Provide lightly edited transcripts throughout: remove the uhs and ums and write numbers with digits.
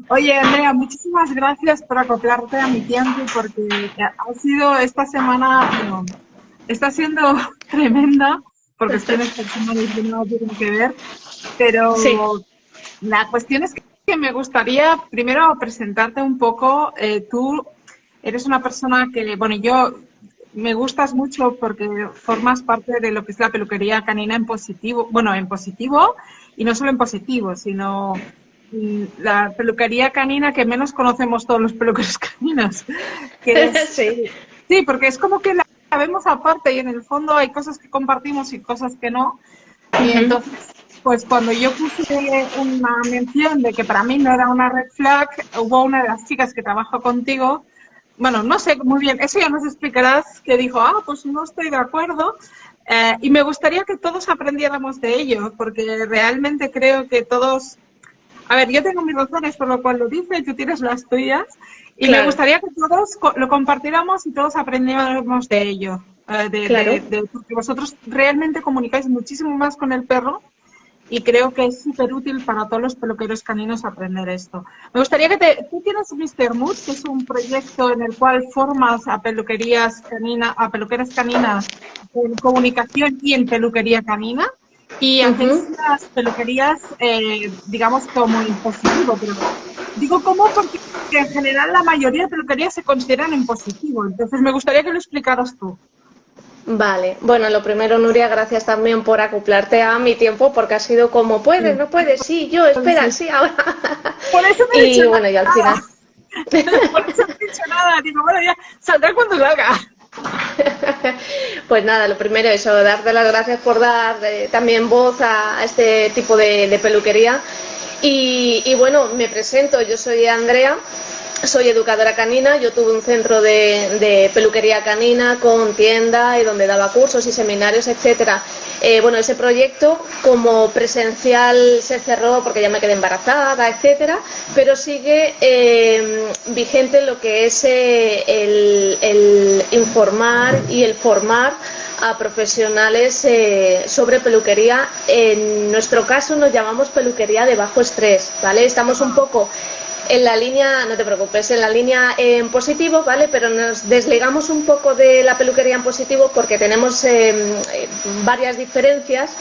Oye, Andrea, muchísimas gracias por acoplarte a mi tiempo porque ha sido esta semana, bueno, está siendo tremenda por cuestiones personales que no tienen que ver, Sí, pero la cuestión es que me gustaría primero presentarte un poco. Tú eres una persona que, bueno, yo me gustas mucho porque formas parte de lo que es la peluquería canina en positivo, bueno, en positivo y no solo en positivo, sino la peluquería canina que menos conocemos todos los peluqueros caninos, que es, sí. sí, porque es como que la vemos aparte y en el fondo hay cosas que compartimos y cosas que no. Y Ujú. entonces, pues cuando yo puse una mención de que para mí no era una red flag, hubo una de las chicas que trabaja contigo, bueno, no sé muy bien, eso ya nos explicarás, que dijo, ah, pues no estoy de acuerdo. Y me gustaría que todos aprendiéramos de ello, porque realmente creo que todos, a ver, yo tengo mis razones por lo cual lo dice, y tú tienes las tuyas, y me Claro, gustaría que todos lo compartiéramos y todos aprendiéramos de ello, claro. porque vosotros realmente comunicáis muchísimo más con el perro y creo que es súper útil para todos los peluqueros caninos aprender esto. Me gustaría que tú tienes Mr. Mood, que es un proyecto en el cual formas a a peluqueras caninas en comunicación y en peluquería canina, y Ujú. hacéis las peluquerías, digamos, como en positivo, pero digo cómo porque en general la mayoría de peluquerías se consideran en positivo, entonces me gustaría que lo explicaras tú. Vale, bueno, lo primero, Nuria, gracias también por acoplarte a mi tiempo, porque ha sido como, puedes, Sí, no puedes, sí, yo, espera, sí, ahora. por eso no he dicho Y bueno, y al nada. final. Por eso no he dicho nada. Digo, bueno, ya saldrá cuando salga. Pues nada, lo primero eso, darte las gracias por dar también voz a este tipo de peluquería. Y bueno, me presento, yo soy Andrea, soy educadora canina, yo tuve un centro de peluquería canina con tienda y donde daba cursos y seminarios, etcétera. Bueno, ese proyecto como presencial se cerró porque ya me quedé embarazada, etcétera, pero sigue vigente lo que es el informar y el formar a profesionales sobre peluquería. En nuestro caso nos llamamos peluquería de bajo estrés, ¿vale? Estamos un poco en la línea, no te preocupes, en la línea en positivo, ¿vale? Pero nos desligamos un poco de la peluquería en positivo porque tenemos varias diferencias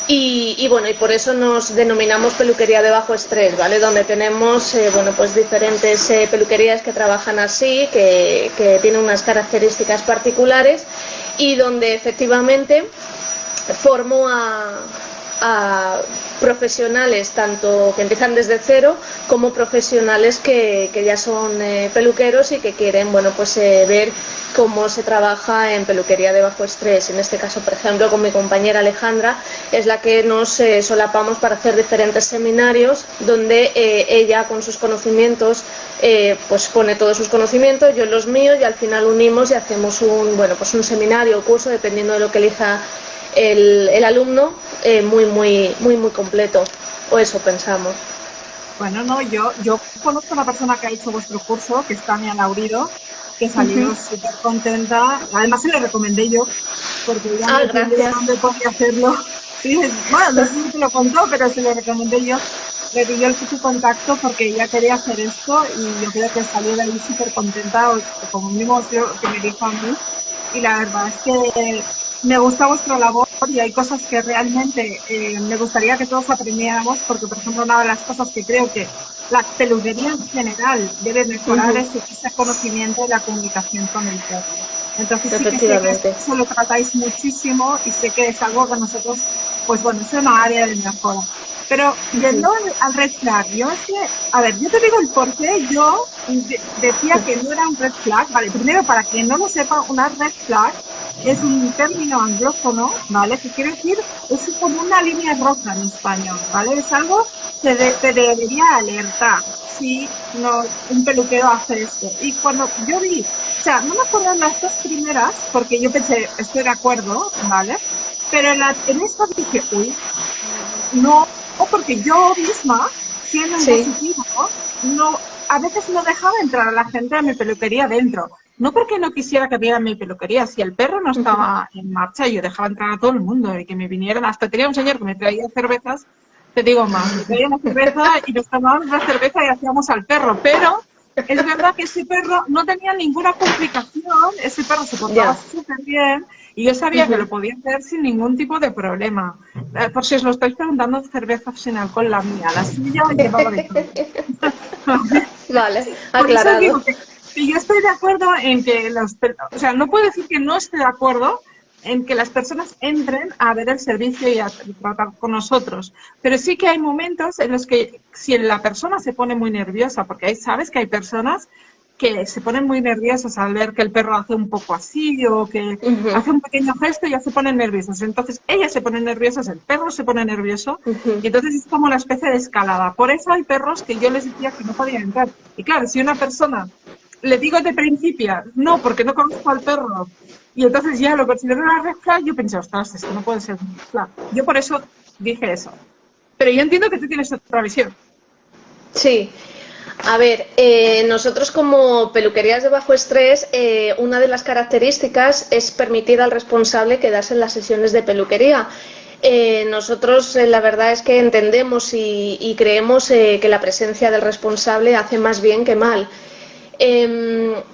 y bueno, y por eso nos denominamos peluquería de bajo estrés, ¿vale? Donde tenemos, bueno, pues diferentes peluquerías que trabajan así, que tienen unas características particulares y donde efectivamente formo a profesionales tanto que empiezan desde cero como profesionales que ya son peluqueros y que quieren, bueno, pues ver cómo se trabaja en peluquería de bajo estrés. En este caso, por ejemplo, con mi compañera Alejandra es la que nos solapamos para hacer diferentes seminarios donde ella con sus conocimientos pues pone todos sus conocimientos, yo los míos, y al final unimos y hacemos un, bueno, pues un seminario o curso dependiendo de lo que elija el alumno, muy completo, o eso pensamos. Bueno, no, yo conozco a una persona que ha hecho vuestro curso, que es Tania Laurido, que Uh-huh. salió súper contenta. Además, se lo recomendé yo, porque ella Ah, me pidió gracias. dónde podía hacerlo. Sí, bueno, no sé si te lo contó, pero se lo recomendé yo. Le di yo su contacto porque ella quería hacer esto y yo creo que salió de ahí súper contenta, o como mismo creo que me dijo a mí. Y la verdad es que me gusta vuestra labor y hay cosas que realmente me gustaría que todos aprendiéramos, porque, por ejemplo, una de las cosas que creo que la peluquería en general debe mejorar Uh-huh. es ese conocimiento de la comunicación con el perro. Entonces sí que sé que Efectivamente. eso lo tratáis muchísimo y sé que es algo que nosotros, pues bueno, es una área de mejora. Pero Uh-huh. yendo al red flag, yo es que, a ver, yo te digo el por qué yo decía que no era un red flag. Vale, primero, para quien no lo sepa, una red flag es un término anglófono, ¿vale? Que quiere decir, es como una línea roja en español, ¿vale? Es algo que te debería alertar si no, un peluquero hace esto. Y cuando yo vi, o sea, no me acuerdo en las dos primeras, porque yo pensé, estoy de acuerdo, ¿vale? Pero en esta dije, uy, no, porque yo misma, siendo en Sí. positivo, no, a veces no dejaba entrar a la gente a mi peluquería dentro. No porque no quisiera que viera mi peluquería, si el perro no Uh-huh. estaba en marcha, yo dejaba entrar a todo el mundo y que me vinieran. Hasta tenía un señor que me traía cervezas te digo más, me traía una cerveza y nos tomábamos la cerveza y hacíamos al perro, pero es verdad que ese perro no tenía ninguna complicación, ese perro se portaba súper bien y yo sabía que lo podía hacer sin ningún tipo de problema. Por si os lo estáis preguntando, cerveza sin alcohol la mía, la suya llevaba de todo. Vale, Por eso aclarado. digo que yo estoy de acuerdo en que o sea, no puedo decir que no esté de acuerdo en que las personas entren a ver el servicio y a tratar con nosotros. Pero sí que hay momentos en los que si la persona se pone muy nerviosa, porque sabes que hay personas que se ponen muy nerviosas al ver que el perro hace un poco así o que hace un pequeño gesto y ya se ponen nerviosos. Entonces ellas se ponen nerviosas, el perro se pone nervioso y entonces es como una especie de escalada. Por eso hay perros que yo les decía que no podían entrar. Y claro, si una persona le digo de principio, no, porque no conozco al perro, y entonces ya lo considero una red flag, yo pensé, ostras, esto no puede ser un red flag. Yo por eso dije eso. Pero yo entiendo que tú tienes otra visión. Sí. A ver, nosotros como peluquerías de bajo estrés, una de las características es permitir al responsable quedarse en las sesiones de peluquería. Nosotros la verdad es que entendemos y creemos que la presencia del responsable hace más bien que mal.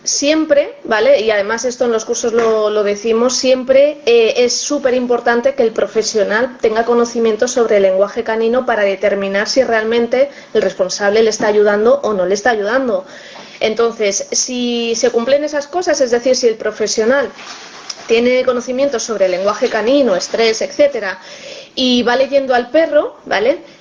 Siempre, ¿vale? Y además esto en los cursos lo decimos, siempre es súper importante que el profesional tenga conocimiento sobre el lenguaje canino para determinar si realmente el responsable le está ayudando o no le está ayudando. Entonces, si se cumplen esas cosas, es decir, si el profesional tiene conocimiento sobre el lenguaje canino, estrés, etcétera, y va leyendo al perro, ¿vale?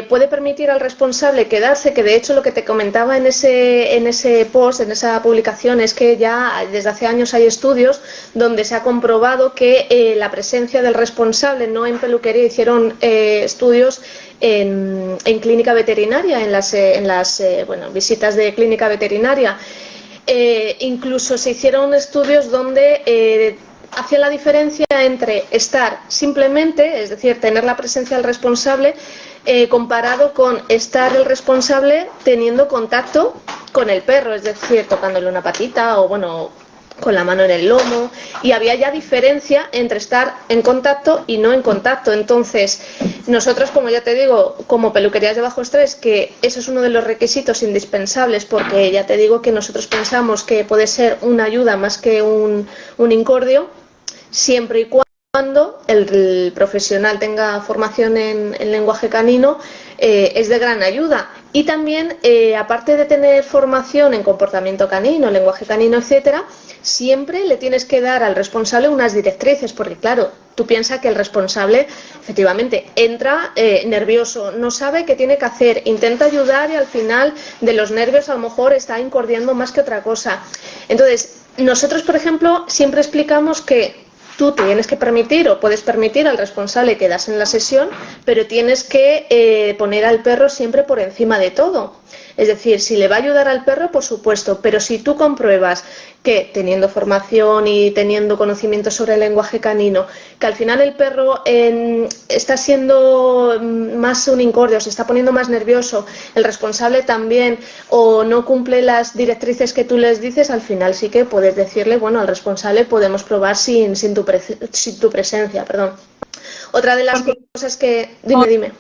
Puede permitir al responsable quedarse, que de hecho lo que te comentaba en ese post, en esa publicación, es que ya desde hace años hay estudios donde se ha comprobado que la presencia del responsable, no en peluquería, hicieron estudios en clínica veterinaria, en las visitas de clínica veterinaria. Incluso se hicieron estudios donde hacía la diferencia entre estar simplemente, es decir, tener la presencia del responsable, comparado con estar el responsable teniendo contacto con el perro, es decir, tocándole una patita o bueno, con la mano en el lomo, y había ya diferencia entre estar en contacto y no en contacto. Entonces, nosotros, como ya te digo, como peluquerías de bajo estrés, que eso es uno de los requisitos indispensables, porque ya te digo que nosotros pensamos que puede ser una ayuda más que un incordio, siempre y cuando el profesional tenga formación en lenguaje canino, es de gran ayuda. Y también, aparte de tener formación en comportamiento canino, lenguaje canino, etcétera, siempre le tienes que dar al responsable unas directrices, porque claro, tú piensas que el responsable efectivamente entra nervioso, no sabe qué tiene que hacer, intenta ayudar y al final de los nervios a lo mejor está incordiando más que otra cosa. Entonces, nosotros, por ejemplo, siempre explicamos que tú tienes que permitir o puedes permitir al responsable quedarse en la sesión, pero tienes que poner al perro siempre por encima de todo. Es decir, si le va a ayudar al perro, por supuesto, pero si tú compruebas que teniendo formación y teniendo conocimiento sobre el lenguaje canino, que al final el perro está siendo más un incordio, se está poniendo más nervioso, el responsable también, o no cumple las directrices que tú les dices, al final sí que puedes decirle, bueno, al responsable podemos probar sin tu presencia, perdón. Otra de las cosas que... Dime.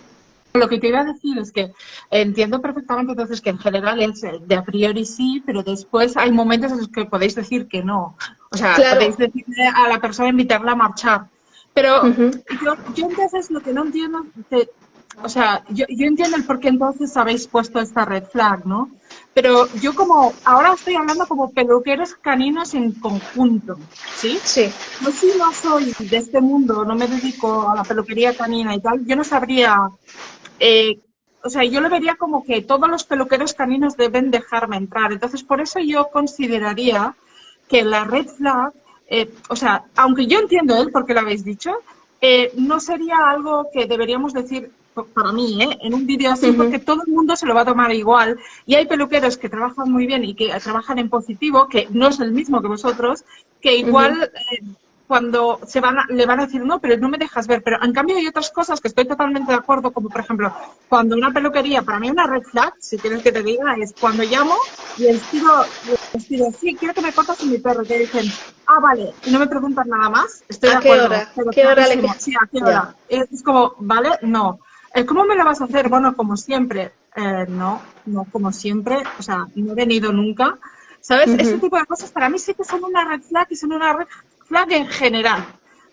Lo que te iba a decir es que entiendo perfectamente entonces que en general es de a priori sí, pero después hay momentos en los que podéis decir que no. O sea, claro, podéis decirle a la persona, invitarla a marchar. Pero yo entonces lo que no entiendo, o sea, yo entiendo el por qué entonces habéis puesto esta red flag, ¿no? Pero yo ahora estoy hablando como peluqueros caninos en conjunto, ¿sí? Sí. Yo sí no soy de este mundo, no me dedico a la peluquería canina y tal, yo no sabría... o sea, yo lo vería como que todos los peluqueros caninos deben dejarme entrar. Entonces, por eso yo consideraría que la red flag, o sea, aunque yo entiendo porque lo habéis dicho, no sería algo que deberíamos decir, para mí, en un vídeo así, porque todo el mundo se lo va a tomar igual. Y hay peluqueros que trabajan muy bien y que trabajan en positivo, que no es el mismo que vosotros, que igual... cuando le van a decir, no, pero no me dejas ver. Pero en cambio hay otras cosas que estoy totalmente de acuerdo, como por ejemplo, cuando una peluquería, para mí una red flag, si quieres que te diga, es cuando llamo y les pido, sí, quiero que me cortes a mi perro. Y te dicen, vale, y no me preguntan nada más, estoy de acuerdo. ¿A qué hora? Sí, ¿a qué hora? Es como, vale, no. ¿Cómo me lo vas a hacer? Bueno, como siempre. No como siempre. O sea, no he venido nunca. ¿Sabes? Ese tipo de cosas para mí sí que son una red flag y son una red flag en general.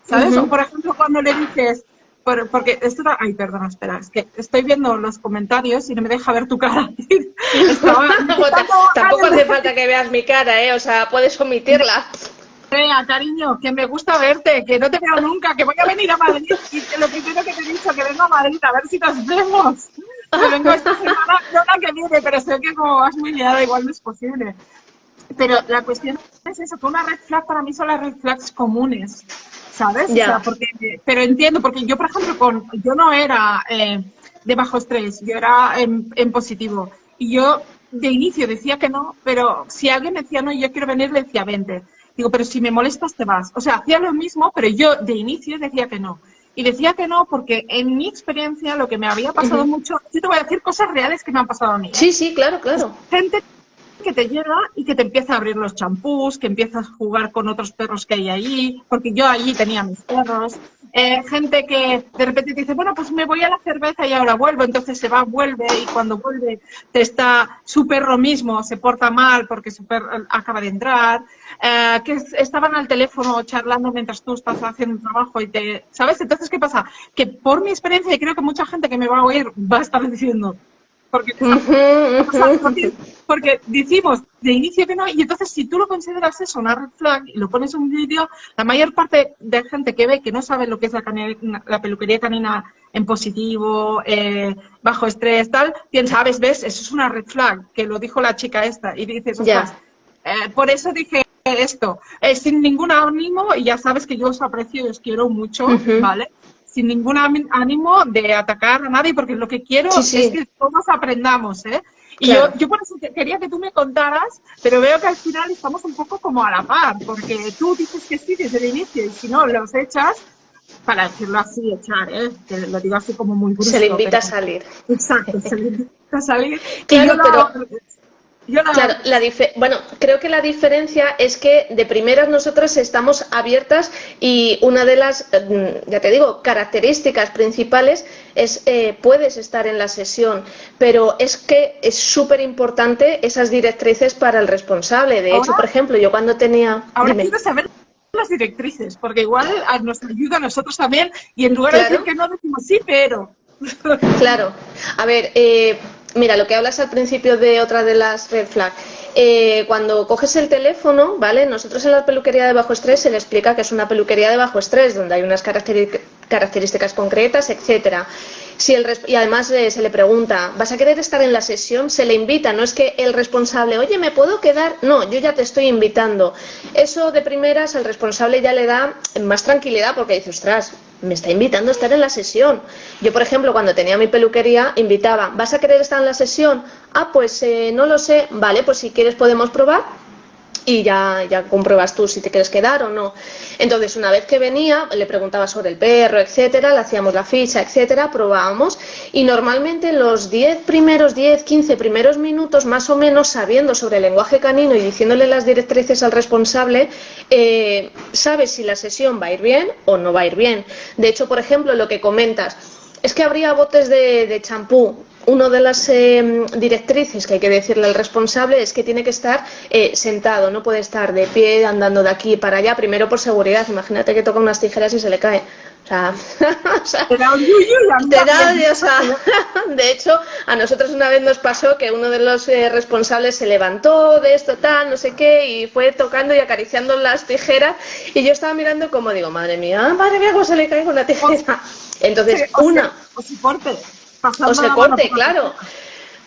¿Sabes? O por ejemplo, cuando le dices, porque esto ay, perdona, espera, es que estoy viendo los comentarios y no me deja ver tu cara. Tampoco hace falta que veas mi cara, o sea, puedes omitirla. Andrea, cariño, que me gusta verte, que no te veo nunca, que voy a venir a Madrid y que lo primero que te he dicho, que vengo a Madrid a ver si nos vemos. Que vengo esta semana, no la que viene, pero sé que como vas muy liada igual no es posible. Pero la cuestión es eso, que una red flag para mí son las red flags comunes, ¿sabes? Ya. O sea, pero entiendo, porque yo, por ejemplo, yo no era de bajo estrés, yo era en positivo. Y yo de inicio decía que no, pero si alguien me decía no, yo quiero venir, le decía vente. Digo, pero si me molestas te vas. O sea, hacía lo mismo, pero yo de inicio decía que no. Y decía que no porque en mi experiencia lo que me había pasado mucho, yo te voy a decir cosas reales que me han pasado a mí. Sí, claro. Gente que te llega y que te empieza a abrir los champús, que empiezas a jugar con otros perros que hay allí, porque yo allí tenía mis perros. Gente que de repente te dice, bueno, pues me voy a la cerveza y ahora vuelvo, entonces se va, vuelve y cuando vuelve su perro mismo se porta mal porque su perro acaba de entrar, que estaban al teléfono charlando mientras tú estás haciendo un trabajo y ¿sabes? Entonces, ¿qué pasa? Que por mi experiencia, y creo que mucha gente que me va a oír va a estar diciendo, porque decimos de inicio que no, y entonces si tú lo consideras eso una red flag y lo pones en un vídeo, la mayor parte de gente que ve que no sabe lo que es la peluquería canina en positivo, bajo estrés, tal, piensa, ¿ves? Eso es una red flag, que lo dijo la chica esta, y dices, ostras, por eso dije esto, sin ningún ánimo, y ya sabes que yo os aprecio y os quiero mucho, ¿vale? Sin ningún ánimo de atacar a nadie, porque lo que quiero es que todos aprendamos, ¿eh? Y claro. yo por eso quería que tú me contaras, pero veo que al final estamos un poco como a la par, porque tú dices que sí desde el inicio, y si no, los echas, para decirlo así, echar, que lo digo así como muy brusco. Se le invita a salir. Exacto, se le invita a salir. Claro, pero... Claro, bueno, creo que la diferencia es que de primeras nosotros estamos abiertas y una de las, ya te digo, características principales es puedes estar en la sesión, pero es que es súper importante esas directrices para el responsable. De hecho, por ejemplo, yo cuando tenía... Ahora quiero saber las directrices, porque igual nos ayuda a nosotros también y en lugar de decir que no decimos sí, pero... Claro, a ver... Mira, lo que hablas al principio de otra de las red flag, cuando coges el teléfono, ¿vale? Nosotros en la peluquería de bajo estrés se le explica que es una peluquería de bajo estrés, donde hay unas características concretas, etcétera. Y además se le pregunta, ¿vas a querer estar en la sesión? Se le invita, no es que el responsable, oye, ¿me puedo quedar? No, yo ya te estoy invitando. Eso de primeras al responsable ya le da más tranquilidad porque dice, ostras, me está invitando a estar en la sesión. Yo, por ejemplo, cuando tenía mi peluquería, invitaba, ¿vas a querer estar en la sesión? Ah, pues no lo sé. Vale, pues si quieres podemos probar y ya compruebas tú si te quieres quedar o no. Entonces, una vez que venía, le preguntaba sobre el perro, etcétera, le hacíamos la ficha, etcétera, probábamos y normalmente los 10, 15 primeros minutos, más o menos, sabiendo sobre el lenguaje canino y diciéndole las directrices al responsable, sabes si la sesión va a ir bien o no va a ir bien. De hecho, por ejemplo, lo que comentas, es que habría botes de champú. Una de las directrices que hay que decirle al responsable es que tiene que estar sentado, no puede estar de pie, andando de aquí para allá, primero por seguridad. Imagínate que toca unas tijeras y se le cae. O sea, de hecho, a nosotros una vez nos pasó que uno de los responsables se levantó de esto, tal, no sé qué, y fue tocando y acariciando las tijeras, y yo estaba mirando como digo, madre mía, cómo se le cae una tijera. Entonces, o se corte, claro.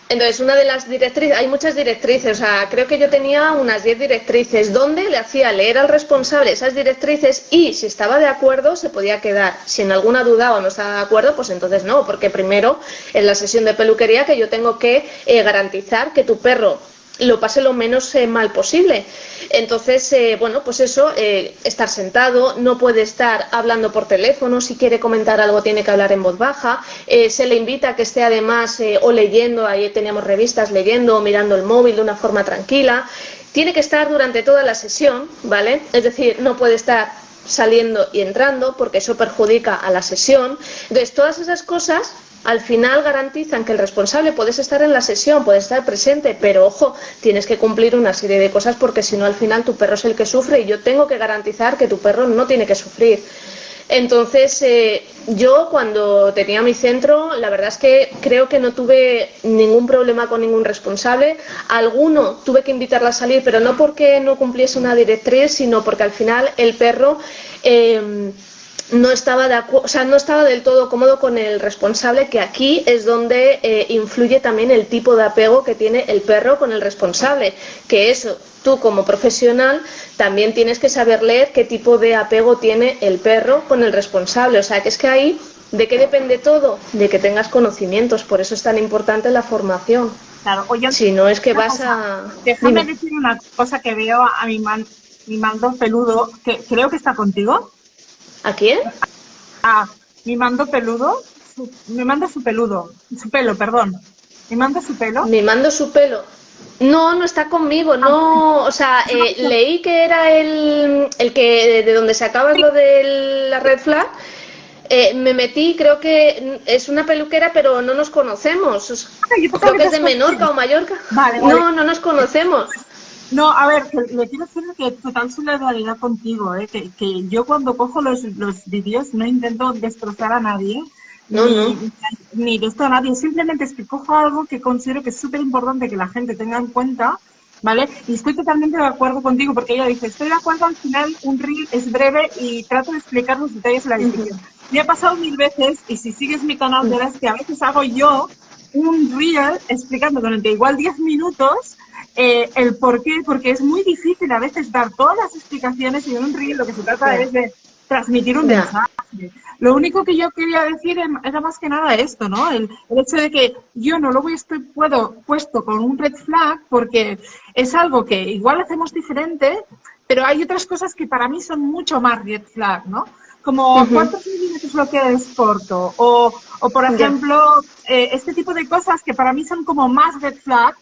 Entonces, una de las directrices, hay muchas directrices, o sea, creo que yo tenía unas 10 directrices, donde le hacía leer al responsable esas directrices y si estaba de acuerdo se podía quedar. Si en alguna duda o no estaba de acuerdo, pues entonces no, porque primero en la sesión de peluquería que yo tengo que garantizar que tu perro lo pase lo menos mal posible. Entonces, bueno, pues eso, estar sentado, no puede estar hablando por teléfono, si quiere comentar algo tiene que hablar en voz baja, se le invita a que esté además o leyendo, ahí teníamos revistas, leyendo o mirando el móvil de una forma tranquila, tiene que estar durante toda la sesión, ¿vale? Es decir, no puede estar saliendo y entrando porque eso perjudica a la sesión. Entonces, todas esas cosas al final garantizan que el responsable puedes estar en la sesión, puedes estar presente, pero ojo, tienes que cumplir una serie de cosas porque si no al final tu perro es el que sufre y yo tengo que garantizar que tu perro no tiene que sufrir. Entonces, yo cuando tenía mi centro, la verdad es que creo que no tuve ningún problema con ningún responsable. Alguno tuve que invitarla a salir, pero no porque no cumpliese una directriz, sino porque al final el perro no estaba no estaba del todo cómodo con el responsable, que aquí es donde influye también el tipo de apego que tiene el perro con el responsable, que eso tú como profesional también tienes que saber leer qué tipo de apego tiene el perro con el responsable. O sea, que es que ahí, ¿de qué depende todo? De que tengas conocimientos, por eso es tan importante la formación. Claro, oye, si no es que vas a... Déjame decir una cosa que veo a mi mando peludo, que creo que está contigo. ¿A quién? Mi mando peludo, me manda su pelo, perdón. ¿Me manda su pelo? Me mando su pelo. No, no está conmigo, no, o sea, leí que era el que de donde sacabas lo de la red flag, me metí, creo que es una peluquera, pero no nos conocemos, creo que es de Menorca o Mallorca, vale. No nos conocemos. No, a ver, le quiero decir que total solidaridad contigo, que yo cuando cojo los vídeos no intento destrozar a nadie, ni de esto a nadie, simplemente es que cojo algo que considero que es súper importante que la gente tenga en cuenta, ¿vale? Y estoy totalmente de acuerdo contigo, porque ella dice, estoy de acuerdo, al final un reel es breve y trato de explicar los detalles de la discusión. Me ha pasado 1000 veces, y si sigues mi canal verás que a veces hago yo un reel explicando durante igual 10 minutos el por qué, porque es muy difícil a veces dar todas las explicaciones y en un reel lo que se trata es de transmitir un mensaje. Lo único que yo quería decir era más que nada esto, ¿no? El hecho de que yo no lo puedo puesto con un red flag porque es algo que igual hacemos diferente, pero hay otras cosas que para mí son mucho más red flag, ¿no? Como cuántos milímetros lo que es corto o por ejemplo, este tipo de cosas que para mí son como más red flag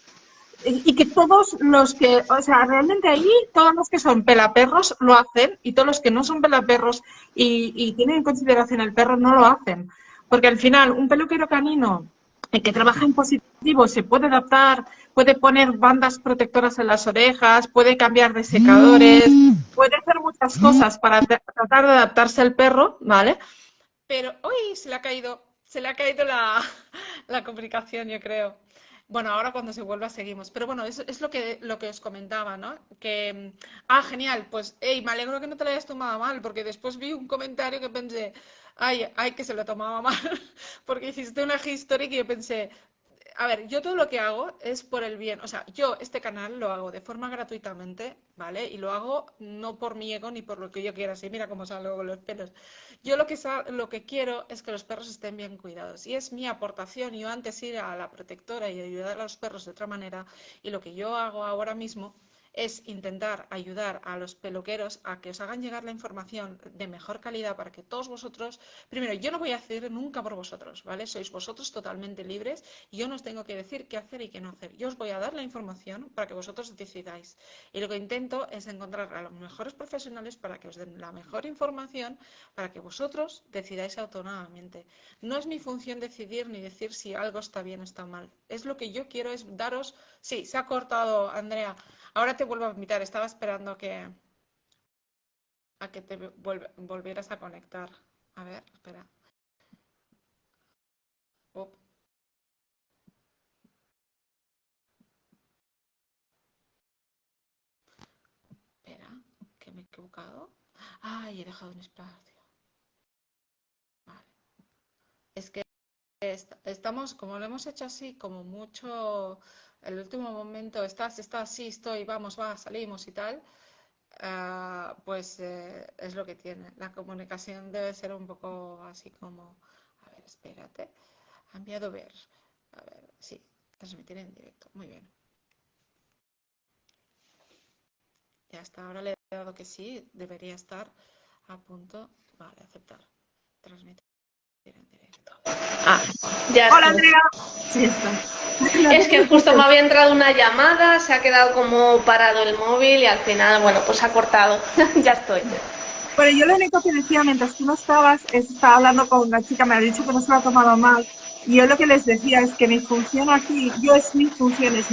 y que todos los que, o sea, realmente ahí todos los que son pelaperros lo hacen y todos los que no son pelaperros y tienen en consideración el perro no lo hacen. Porque al final un peluquero canino que trabaja en positivo se puede adaptar, puede poner bandas protectoras en las orejas, puede cambiar de secadores, puede hacer muchas cosas para tratar de adaptarse al perro, ¿vale? Pero, uy, se le ha caído la comunicación, yo creo. Bueno, ahora cuando se vuelva seguimos. Pero bueno, es lo que os comentaba, ¿no? Que, genial, pues, me alegro que no te lo hayas tomado mal, porque después vi un comentario que pensé, ay, que se lo tomaba mal, porque hiciste una history que yo pensé, a ver, yo todo lo que hago es por el bien, o sea, yo este canal lo hago de forma gratuitamente, ¿vale? Y lo hago no por mi ego ni por lo que yo quiera, así mira cómo salgo con los pelos. Yo lo que quiero es que los perros estén bien cuidados y es mi aportación. Yo antes ir a la protectora y ayudar a los perros de otra manera y lo que yo hago ahora mismo es intentar ayudar a los peluqueros a que os hagan llegar la información de mejor calidad para que todos vosotros, primero, yo no voy a hacer nunca por vosotros, ¿vale? Sois vosotros totalmente libres y yo no os tengo que decir qué hacer y qué no hacer. Yo os voy a dar la información para que vosotros decidáis. Y lo que intento es encontrar a los mejores profesionales para que os den la mejor información para que vosotros decidáis autónomamente. No es mi función decidir ni decir si algo está bien o está mal. Es lo que yo quiero es daros... Sí, se ha cortado, Andrea. Ahora te vuelvo a invitar. Estaba esperando a que te volvieras a conectar. A ver, espera. Op. Espera, que me he equivocado. Ay, he dejado un espacio. Vale. Es que estamos, como lo hemos hecho así, como mucho, el último momento, estás, sí, estoy, vamos, salimos y tal, pues es lo que tiene. La comunicación debe ser un poco así como, a ver, espérate, ha enviado ver, a ver, sí, transmitir en directo, muy bien. Y hasta ahora le he dado que sí, debería estar a punto, vale, aceptar, transmitir en directo. Ya Hola, estoy. Andrea. Sí, está. Es que justo me había entrado una llamada, se ha quedado como parado el móvil y al final, bueno, pues ha cortado. Ya estoy. Pero yo lo único que decía mientras tú no estabas, estaba hablando con una chica, me ha dicho que no se lo ha tomado mal, Y yo lo que les decía es que mi función aquí, mi función es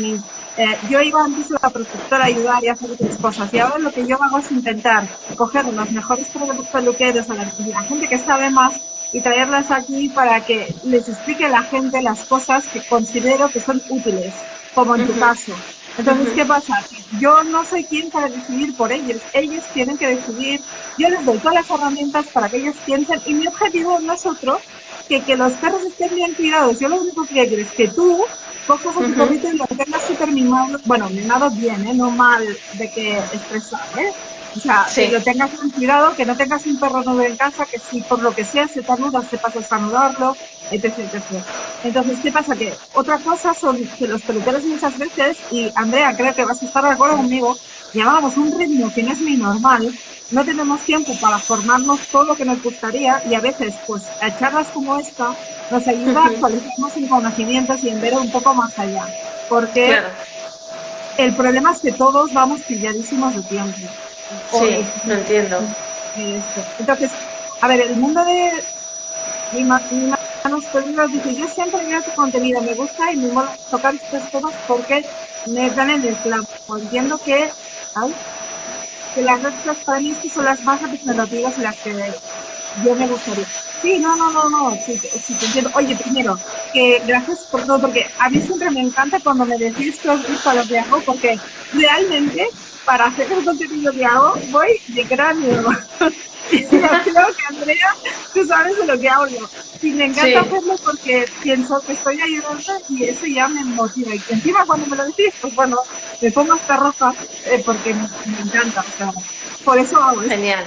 yo iba antes a la protectora a ayudar y a hacer otras cosas. Y ahora lo que yo hago es intentar coger los mejores peluqueros, a la gente que sabe más, y traerlas aquí para que les explique a la gente las cosas que considero que son útiles, como en tu caso. Entonces, ¿qué pasa? Yo no soy quien para decidir por ellos tienen que decidir, yo les doy todas las herramientas para que ellos piensen, y mi objetivo no es otro que los perros estén bien cuidados. Yo lo único que quiero es que tú cojas a tu perrito y lo tengas súper mimado, bueno, mimado bien, no mal de que estresado, O sea, Sí. que lo tengas bien cuidado, que no tengas un perro nudo en casa, que si por lo que sea se te anuda, sepas desanudarlo, etc, etc. Entonces, ¿qué pasa? Que otra cosa son que los peluqueros muchas veces, y Andrea, creo que vas a estar de acuerdo conmigo, llevábamos un ritmo que no es muy normal, no tenemos tiempo para formarnos todo lo que nos gustaría, y a veces, pues, a charlas como esta nos ayuda a actualizarnos en conocimientos y en ver un poco más allá. Porque Claro. el problema es que todos vamos pilladísimos de tiempo. Sí, lo entiendo. Entonces, a ver, el mundo de mi manos perdidas dice, yo siempre veo tu contenido, me gusta y me mola tocar estos temas porque me dan en el clavo. Entiendo que las red flags para mí son las más representativas y las que yo me gustaría. Sí, no, sí, te entiendo. Oye, primero, que gracias por todo, porque a mí siempre me encanta cuando me decís que os gusta lo que hago, porque realmente para hacer el contenido que hago voy de cráneo. Y yo creo que, Andrea, tú sabes de lo que hablo. Y me encanta hacerlo porque pienso que estoy ayudando y eso ya me motiva. Y encima cuando me lo decís, pues bueno, me pongo hasta roja porque me encanta. O sea, por eso hago esto. Genial.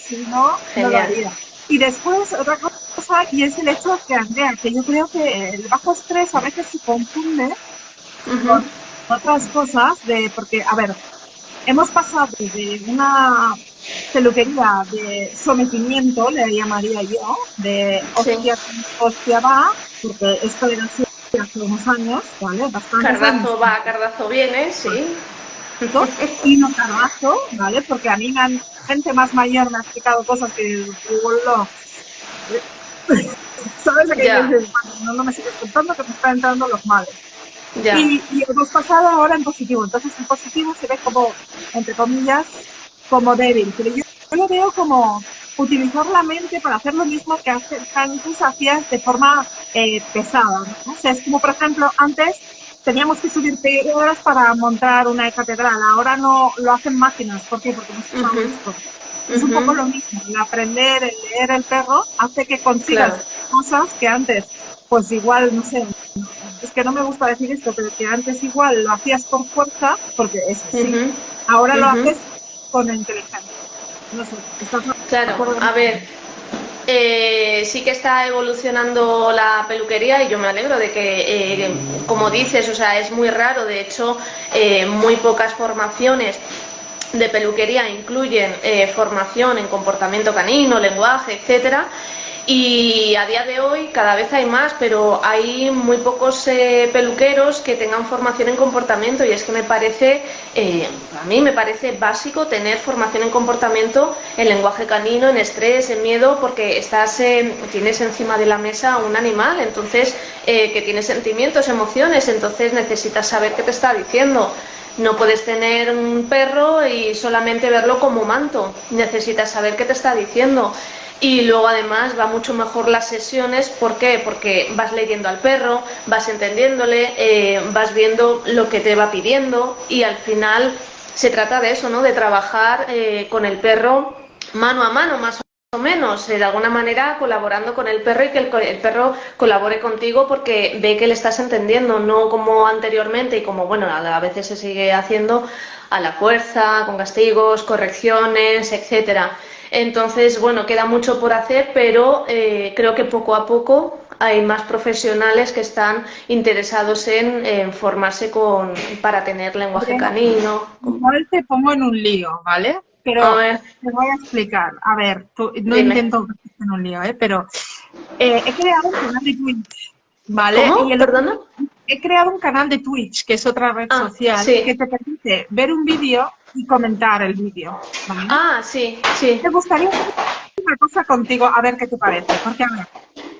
Si no, no lo haría. Y después, otra cosa, y es el hecho que, Andrea, que yo creo que el bajo estrés a veces se confunde con otras cosas, porque, a ver, hemos pasado de una peluquería de sometimiento, le llamaría yo, de hostia va, porque esto era así hace unos años, ¿vale? Bastantes años. Va, cardazo viene, sí. Y no cardazo, ¿vale? Porque a mí gente más mayor me ha explicado cosas que igual ¿sabes? Que no me sigues contando que me están entrando los males. Y hemos pasado ahora en positivo. Entonces, en positivo se ve como, entre comillas, como débil. Pero yo lo veo como utilizar la mente para hacer lo mismo que antes hacías de forma pesada, ¿no? O sea, es como, por ejemplo, antes teníamos que subir horas para montar una catedral. Ahora no lo hacen máquinas. ¿Por qué? Porque no se llama esto. Es un poco lo mismo. El aprender, el leer el perro hace que consigas cosas que antes, pues igual, no sé, es que no me gusta decir esto, pero que antes igual lo hacías por fuerza, porque es así, ahora lo haces con inteligencia. No sé, ¿estás claro, a ver, sí que está evolucionando la peluquería y yo me alegro de que, como dices, o sea, es muy raro, de hecho, muy pocas formaciones de peluquería incluyen formación en comportamiento canino, lenguaje, etcétera. Y a día de hoy cada vez hay más, pero hay muy pocos peluqueros que tengan formación en comportamiento y es que me parece, a mí me parece básico tener formación en comportamiento, en lenguaje canino, en estrés, en miedo, porque tienes encima de la mesa un animal, entonces que tiene sentimientos, emociones, entonces necesitas saber qué te está diciendo. No puedes tener un perro y solamente verlo como manto, necesitas saber qué te está diciendo. Y luego además va mucho mejor las sesiones, ¿por qué? Porque vas leyendo al perro, vas entendiéndole, vas viendo lo que te va pidiendo y al final se trata de eso, ¿no? De trabajar con el perro mano a mano, más o menos, de alguna manera colaborando con el perro y que el perro colabore contigo porque ve que le estás entendiendo, no como anteriormente y como, bueno, a veces se sigue haciendo a la fuerza, con castigos, correcciones, etcétera. Entonces, bueno, queda mucho por hacer, pero creo que poco a poco hay más profesionales que están interesados en formarse para tener lenguaje canino. Igual te pongo en un lío, ¿vale? Pero te voy a explicar. A ver, no intento en un lío, pero he creado un canal de Twitch, ¿vale? ¿Cómo? ¿Perdona? He creado un canal de Twitch, que es otra red social, que te permite ver un vídeo y comentar el vídeo, ¿vale? Sí. Me gustaría hacer una cosa contigo, a ver qué te parece. Porque, a ver,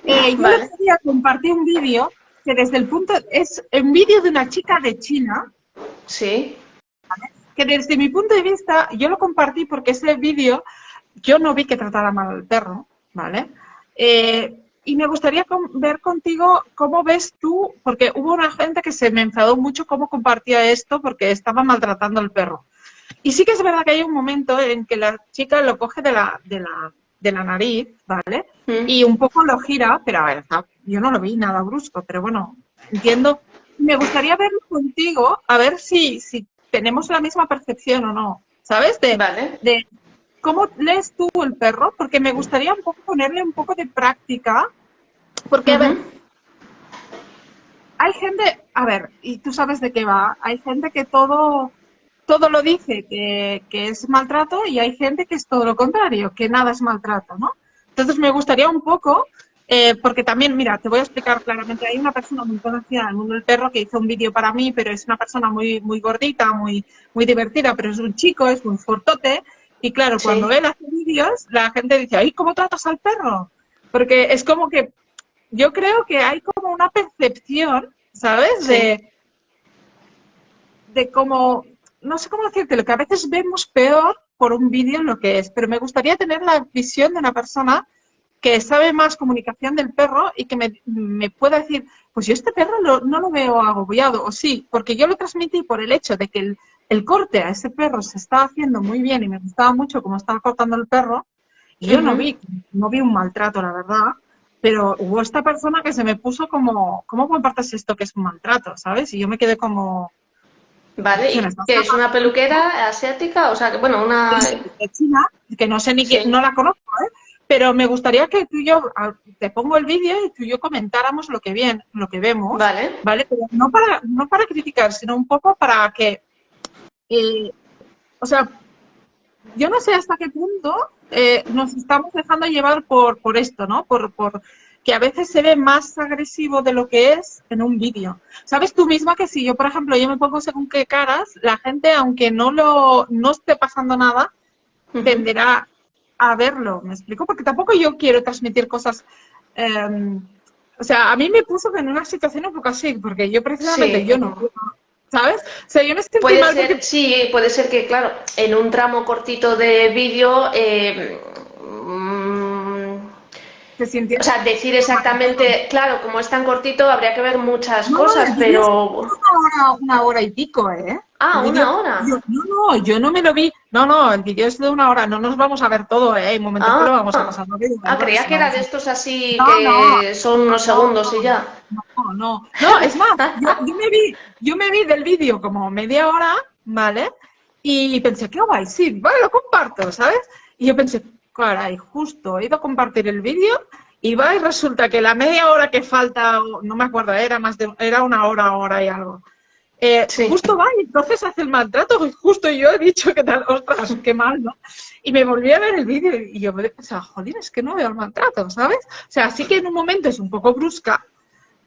Yo el Vale, otro día compartí un vídeo que desde el punto, es un vídeo de una chica de China, sí. que desde mi punto de vista, yo lo compartí porque ese vídeo yo no vi que tratara mal al perro, ¿vale? Y me gustaría ver contigo cómo ves tú, porque hubo una gente que se me enfadó mucho cómo compartía esto porque estaba maltratando al perro. Y sí que es verdad que hay un momento en que la chica lo coge de la nariz, ¿vale? Mm. Y un poco lo gira, pero a ver, yo no lo vi nada brusco, pero bueno, entiendo. Me gustaría verlo contigo, a ver si tenemos la misma percepción o no, ¿sabes? Vale. De cómo lees tú el perro, porque me gustaría un poco ponerle un poco de práctica, porque, a ver, Ujú. hay gente, a ver, y tú sabes de qué va, hay gente que todo lo dice que es maltrato y hay gente que es todo lo contrario, que nada es maltrato, ¿no? Entonces me gustaría un poco, porque también, mira, te voy a explicar claramente, hay una persona muy conocida en el mundo del perro que hizo un vídeo para mí, pero es una persona muy, muy gordita, muy, muy divertida, pero es un chico, es un fortote, y claro, cuando Sí. él hace vídeos, la gente dice, ay, ¿cómo tratas al perro? Porque es como que yo creo que hay como una percepción, ¿sabes? Sí. De cómo, no sé cómo decirte, lo que a veces vemos peor por un vídeo en lo que es, pero me gustaría tener la visión de una persona que sabe más comunicación del perro y que me pueda decir, pues yo este perro no lo veo agobiado, o sí, porque yo lo transmití por el hecho de que el corte a ese perro se estaba haciendo muy bien y me gustaba mucho cómo estaba cortando el perro, y yo Ujú. no vi un maltrato, la verdad, pero hubo esta persona que se me puso como, ¿cómo compartes esto que es un maltrato? ¿Sabes? Y yo me quedé como, Vale, ¿qué me ¿y estás qué es una hablando? peluquera asiática? O sea, que bueno, una... De China, que no sé ni quién, Sí. no la conozco, ¿eh? Pero me gustaría que tú y yo, te pongo el vídeo y tú y yo comentáramos lo que vemos, Vale. ¿vale? Pero no para criticar, sino un poco para que, eh, o sea, yo no sé hasta qué punto nos estamos dejando llevar por esto, ¿no? Por que a veces se ve más agresivo de lo que es en un vídeo. Sabes tú misma que si yo, por ejemplo, yo me pongo según qué caras, la gente, aunque no esté pasando nada, Ujú. tenderá a verlo, ¿me explico? Porque tampoco yo quiero transmitir cosas, o sea, a mí me puso en una situación un poco así, porque yo precisamente, Sí, yo no, ¿sabes? O sea, yo me sentí puede mal ser, porque sí, puede ser que, claro, en un tramo cortito de vídeo, se o sintiera sea, decir exactamente, claro, como es tan cortito, habría que ver muchas no, no, el cosas, vídeo es pero... una hora y pico, ¿eh? El Ah, vídeo, una hora. yo no me lo vi, el vídeo es de una hora, no nos vamos a ver todo, ¿eh? Hay un momento que Ah, lo vamos a pasar rápido, creía nos que era vamos de a... estos así No, no, que son unos no, segundos y ya. no, es más, yo me vi del vídeo como media hora, ¿vale? Y pensé, qué guay, sí, vale, lo comparto, ¿sabes? Y yo pensé, caray, justo, he ido a compartir el vídeo y va y resulta que la media hora que falta, no me acuerdo, era una hora y algo. Sí. Justo va y entonces hace el maltrato, y justo yo he dicho que tal, ostras, qué mal, ¿no? Y me volví a ver el vídeo y yo me pensaba, joder, es que no veo el maltrato, ¿sabes? O sea, sí que en un momento es un poco brusca,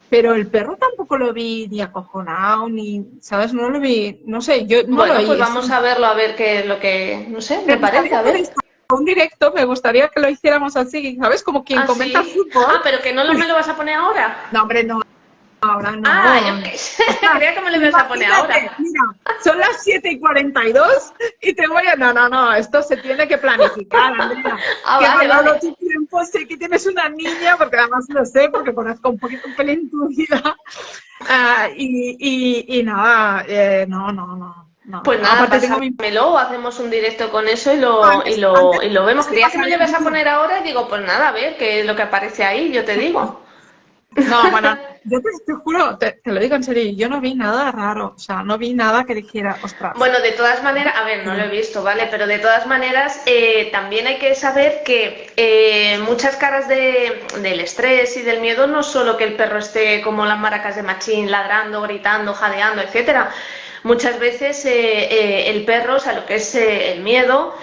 pero el perro tampoco lo vi ni acojonado, ni, ¿sabes? No lo vi, no sé, yo no lo Bueno, pues vi. vamos a verlo, a ver qué es lo que, no sé, Me me parece, gustaría a hacer ver. esto, un directo, me gustaría que lo hiciéramos así, ¿sabes? Como quien Ah, comenta sí. fútbol. Ah, pero que no me lo vas a poner ahora. No, hombre, no, ahora Ah, no. yo qué sé, Ostras, creía que me lo ibas a poner ahora. imagínate, mira, son las 7:42 y te voy a... No, esto se tiene que planificar, Andrea. Ah, Que vale, valoro vale. tu tiempo, sé que tienes una niña, porque además lo sé, porque conozco un poquito, un pelín tu vida. Y nada, no. Pues nada, Aparte tengo mi... pásamelo o hacemos un directo con eso Antes y lo vemos. te Creía que me pasaré lo el ibas a vídeo. poner ahora y digo, pues nada, a ver qué es lo que aparece ahí, yo te digo. No, bueno, yo te juro, te lo digo en serio, yo no vi nada raro, o sea, no vi nada que dijera, ostras. Bueno, de todas maneras, a ver, no lo he visto, ¿vale? Pero de todas maneras, también hay que saber que muchas caras del estrés y del miedo no es solo que el perro esté como las maracas de machín, ladrando, gritando, jadeando, etcétera. Muchas veces el perro, o sea, lo que es el miedo,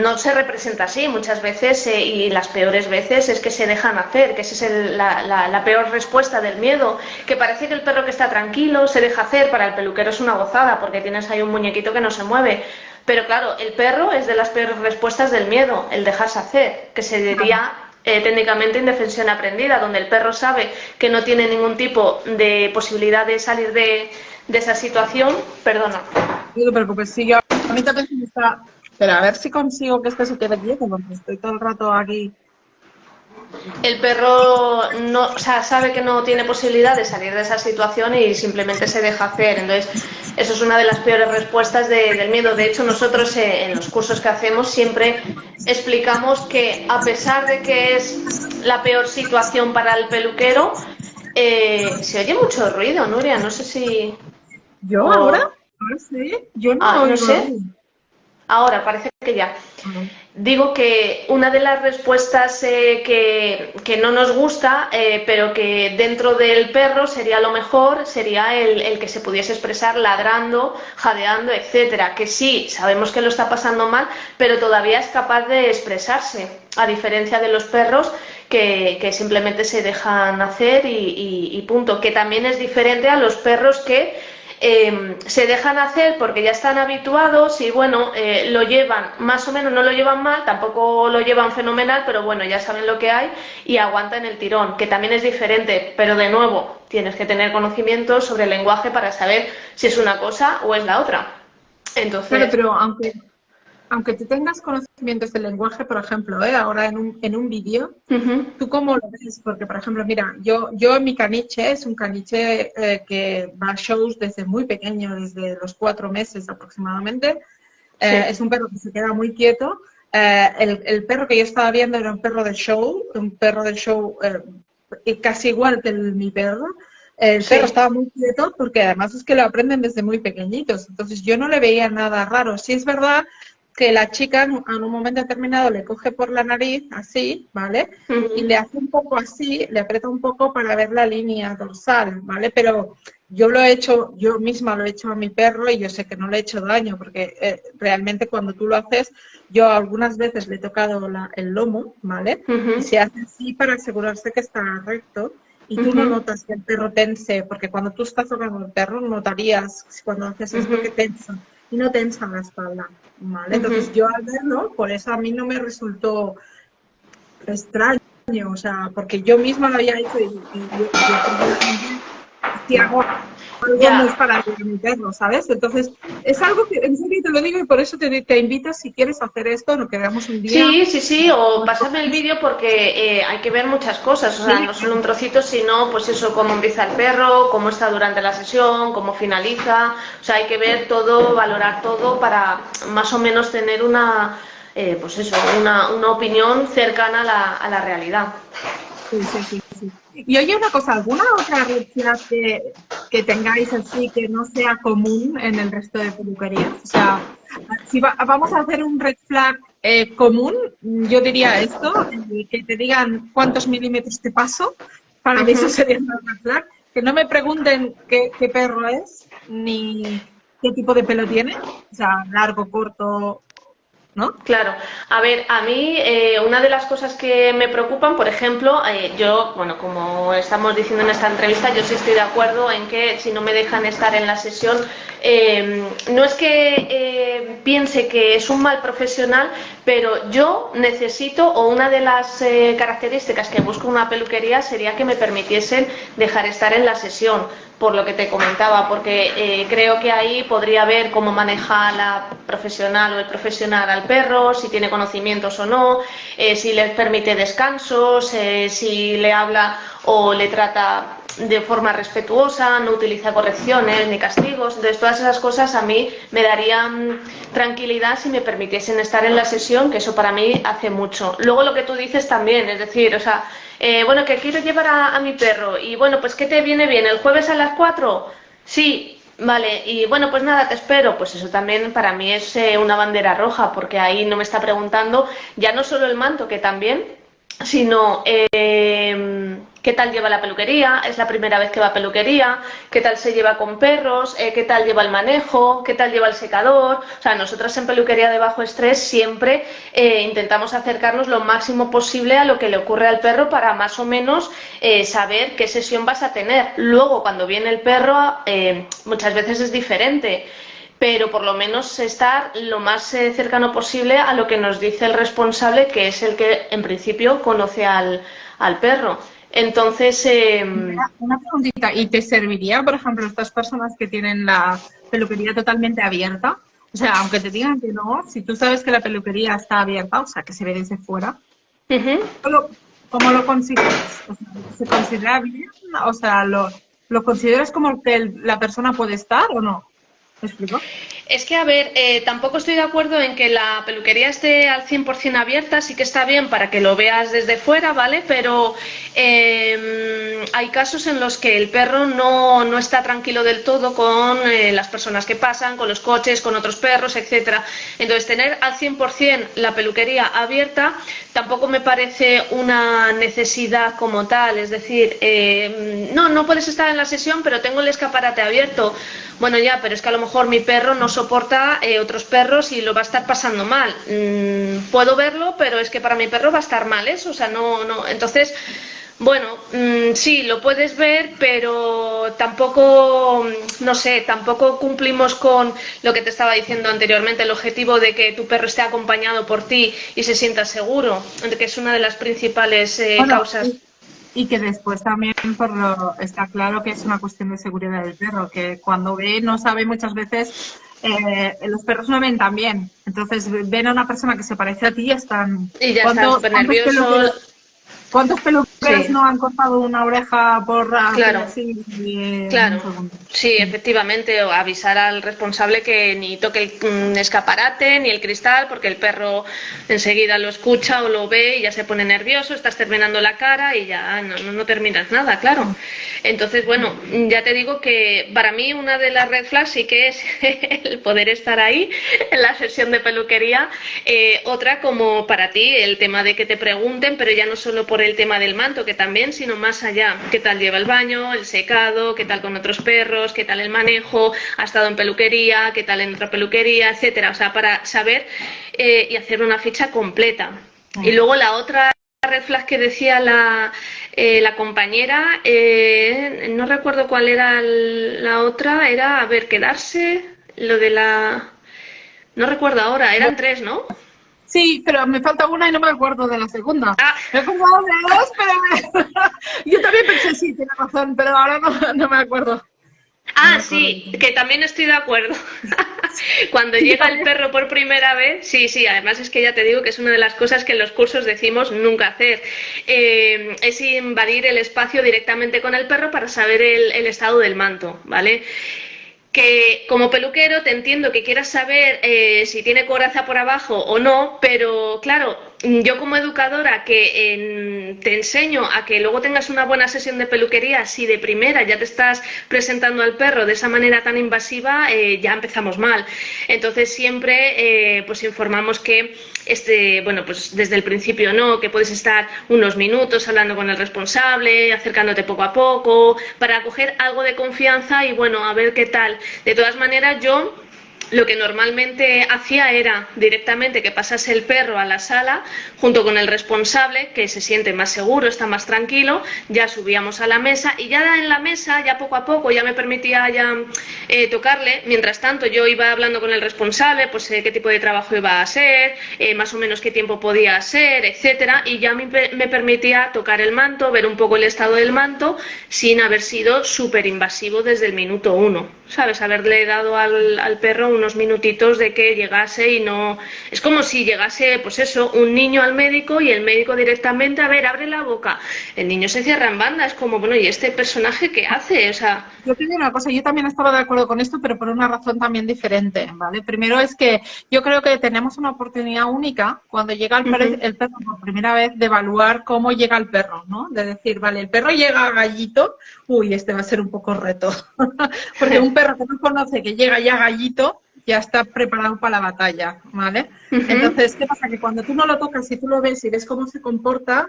no se representa así. Muchas veces, y las peores veces, es que se dejan hacer, que esa es la peor respuesta del miedo. Que parece que el perro que está tranquilo se deja hacer, para el peluquero es una gozada, porque tienes ahí un muñequito que no se mueve. Pero claro, el perro es de las peores respuestas del miedo, el dejarse hacer, que se diría técnicamente indefensión aprendida, donde el perro sabe que no tiene ningún tipo de posibilidad de salir de esa situación. Perdona. No te preocupes, sí, yo a mí también me está... Pero a ver si consigo que este se quede quieto, porque estoy todo el rato aquí. El perro no, o sea, sabe que no tiene posibilidad de salir de esa situación y simplemente se deja hacer. Entonces, eso es una de las peores respuestas del miedo. De hecho, nosotros en los cursos que hacemos siempre explicamos que a pesar de que es la peor situación para el peluquero, se oye mucho ruido, Nuria. No sé si... ¿Yo ahora? O, Ahora sí, yo no no oigo sé. ruido. Ahora parece que ya. Ajá. Digo que una de las respuestas que no nos gusta, pero que dentro del perro sería lo mejor, sería el que se pudiese expresar ladrando, jadeando, etcétera. Que sí, sabemos que lo está pasando mal, pero todavía es capaz de expresarse, a diferencia de los perros que simplemente se dejan hacer y punto. Que también es diferente a los perros que se dejan hacer porque ya están habituados y bueno, lo llevan más o menos, no lo llevan mal, tampoco lo llevan fenomenal, pero bueno, ya saben lo que hay y aguantan el tirón, que también es diferente, pero de nuevo, tienes que tener conocimiento sobre el lenguaje para saber si es una cosa o es la otra. Entonces, Claro, pero aunque tú tengas conocimientos del lenguaje, por ejemplo, ahora en un vídeo, ¿tú cómo lo ves? Porque, por ejemplo, mira, yo mi caniche es un caniche que va a shows desde muy pequeño, desde los 4 meses aproximadamente. sí. Es un perro que se queda muy quieto. El perro que yo estaba viendo era un perro del show casi igual que mi perro. El Sí. perro estaba muy quieto porque además es que lo aprenden desde muy pequeñitos. Entonces yo no le veía nada raro. Sí es verdad que la chica en un momento determinado le coge por la nariz, así, ¿vale? Y le hace un poco así, le aprieta un poco para ver la línea dorsal, ¿vale? Pero yo lo he hecho, yo misma lo he hecho a mi perro y yo sé que no le he hecho daño porque realmente cuando tú lo haces, yo algunas veces le he tocado el lomo, ¿vale? Y se hace así para asegurarse que está recto. Y tú no notas que el perro tense, porque cuando tú estás tocando al perro notarías cuando haces esto que tensa y no tensa la espalda, ¿vale? Entonces yo al verlo, por eso a mí no me resultó extraño, o sea, porque yo misma lo había hecho y yo precisamente si hago algo no es Ya. para mi perro, ¿sabes? Entonces es algo que en serio te lo digo y por eso te invito si quieres hacer esto, lo que veamos un día. Sí, sí, sí, o pasarme el vídeo porque hay que ver muchas cosas, o sea, Sí, no solo un trocito, sino pues eso, cómo empieza el perro, cómo está durante la sesión, cómo finaliza, o sea, hay que ver todo, valorar todo para más o menos tener pues eso, una opinión cercana a la realidad. sí, sí, sí, sí. Y oye, una cosa, ¿alguna otra red flag que tengáis así que no sea común en el resto de peluquerías? O sea, si vamos a hacer un red flag común, yo diría esto, que te digan cuántos milímetros te paso, para mí eso sería una red flag. Que no me pregunten qué perro es, ni qué tipo de pelo tiene, o sea, largo, corto, ¿no? Claro, a ver, a mí una de las cosas que me preocupan, por ejemplo, yo, bueno, como estamos diciendo en esta entrevista, yo sí estoy de acuerdo en que si no me dejan estar en la sesión, no es que piense que es un mal profesional, pero yo necesito, o una de las características que busco en una peluquería sería que me permitiesen dejar estar en la sesión, por lo que te comentaba, porque creo que ahí podría ver cómo maneja la profesional o el profesional al perro, si tiene conocimientos o no, si les permite descansos, si le habla o le trata de forma respetuosa, no utiliza correcciones ni castigos. Entonces todas esas cosas a mí me darían tranquilidad si me permitiesen estar en la sesión, que eso para mí hace mucho. Luego lo que tú dices también, es decir, o sea, bueno, que quiero llevar a mi perro y bueno, pues ¿qué te viene bien? ¿El jueves a las 4? Sí, vale, y bueno, pues nada, te espero. Pues eso también para mí es una bandera roja, porque ahí no me está preguntando ya no solo el manto, que también, sino qué tal lleva la peluquería, es la primera vez que va a peluquería, qué tal se lleva con perros, qué tal lleva el manejo, qué tal lleva el secador. O sea, nosotras en peluquería de bajo estrés siempre intentamos acercarnos lo máximo posible a lo que le ocurre al perro para más o menos saber qué sesión vas a tener. Luego, cuando viene el perro, muchas veces es diferente. pero por lo menos estar lo más cercano posible a lo que nos dice el responsable, que es el que en principio conoce al perro. Entonces, Una preguntita, ¿y te serviría, por ejemplo, estas personas que tienen la peluquería totalmente abierta? O sea, aunque te digan que no, si tú sabes que la peluquería está abierta, o sea, que se ve desde fuera, ¿cómo lo consideras? O sea, ¿se considera bien? O sea, ¿lo consideras como que la persona puede estar o no? ¿Me explico? es que, a ver, tampoco estoy de acuerdo en que la peluquería esté al 100% abierta, sí que está bien para que lo veas desde fuera, ¿vale? Pero hay casos en los que el perro no está tranquilo del todo con las personas que pasan, con los coches, con otros perros, etcétera. Entonces, tener al 100% la peluquería abierta tampoco me parece una necesidad como tal, es decir, no puedes estar en la sesión, pero tengo el escaparate abierto. Bueno, ya, pero es que a lo mejor mi perro no soporta otros perros y lo va a estar pasando mal. Puedo verlo, pero es que para mi perro va a estar mal eso, o sea, no. Entonces, bueno, sí, lo puedes ver, pero tampoco, no sé, tampoco cumplimos con lo que te estaba diciendo anteriormente, el objetivo de que tu perro esté acompañado por ti y se sienta seguro, que es una de las principales causas. Y que después también está claro que es una cuestión de seguridad del perro, que cuando ve no sabe muchas veces, los perros no ven tan bien. Entonces ven a una persona que se parece a ti y están... Y ya están súper nerviosos. ¿Cuántos peluqueros Sí. no han cortado una oreja por hacer Claro. así en un Claro, segundo? sí, efectivamente, o avisar al responsable que ni toque el escaparate ni el cristal, porque el perro enseguida lo escucha o lo ve y ya se pone nervioso, estás terminando la cara y ya no terminas nada, claro. Entonces, bueno, ya te digo que para mí una de las red flags sí que es el poder estar ahí en la sesión de peluquería. Otra, como para ti, el tema de que te pregunten, pero ya no solo por el tema del manto, que también, sino más allá. ¿Qué tal lleva el baño, el secado? ¿Qué tal con otros perros? ¿Qué tal el manejo? ¿Ha estado en peluquería? ¿Qué tal en otra peluquería? Etcétera. O sea, para saber y hacer una ficha completa. Y luego la otra red flag que decía la compañera, no recuerdo cuál era la otra, era, a ver, quedarse, lo de la... No recuerdo ahora, eran tres, ¿no? Sí, pero me falta una y no me acuerdo de la segunda. Ah, Me he acordado de dos, pero yo también pensé, sí, tiene razón, pero ahora no me acuerdo. No me acuerdo. Sí, que también estoy de acuerdo. Cuando Sí, yo llega el también. perro por primera vez, sí, además es que ya te digo que es una de las cosas que en los cursos decimos nunca hacer. Es invadir el espacio directamente con el perro para saber el estado del manto, ¿vale? Que como peluquero te entiendo que quieras saber si tiene coraza por abajo o no, pero claro, yo como educadora que te enseño a que luego tengas una buena sesión de peluquería, si de primera ya te estás presentando al perro de esa manera tan invasiva, ya empezamos mal. Entonces siempre pues informamos que bueno, pues desde el principio no, que puedes estar unos minutos hablando con el responsable, acercándote poco a poco, para coger algo de confianza y bueno, a ver qué tal. De todas maneras, yo lo que normalmente hacía era directamente que pasase el perro a la sala junto con el responsable, que se siente más seguro, está más tranquilo, ya subíamos a la mesa y ya en la mesa, ya poco a poco, ya me permitía ya tocarle. Mientras tanto yo iba hablando con el responsable, pues qué tipo de trabajo iba a ser, más o menos qué tiempo podía ser, etcétera, y ya me permitía tocar el manto, ver un poco el estado del manto sin haber sido súper invasivo desde el minuto uno, ¿sabes? Haberle dado al perro unos minutitos de que llegase y no... Es como si llegase, pues eso, un niño al médico y el médico directamente, a ver, abre la boca. El niño se cierra en banda, es como, bueno, ¿y este personaje qué hace? O sea... Yo te digo una cosa, yo también estaba de acuerdo con esto, pero por una razón también diferente, ¿vale? Primero es que yo creo que tenemos una oportunidad única cuando llega el perro por primera vez de evaluar cómo llega el perro, ¿no? De decir, vale, el perro llega a gallito, uy, este va a ser un poco reto. Porque un perro que no conoce que llega ya gallito, ya está preparado para la batalla, ¿vale? Entonces, ¿qué pasa? Que cuando tú no lo tocas y tú lo ves y ves cómo se comporta,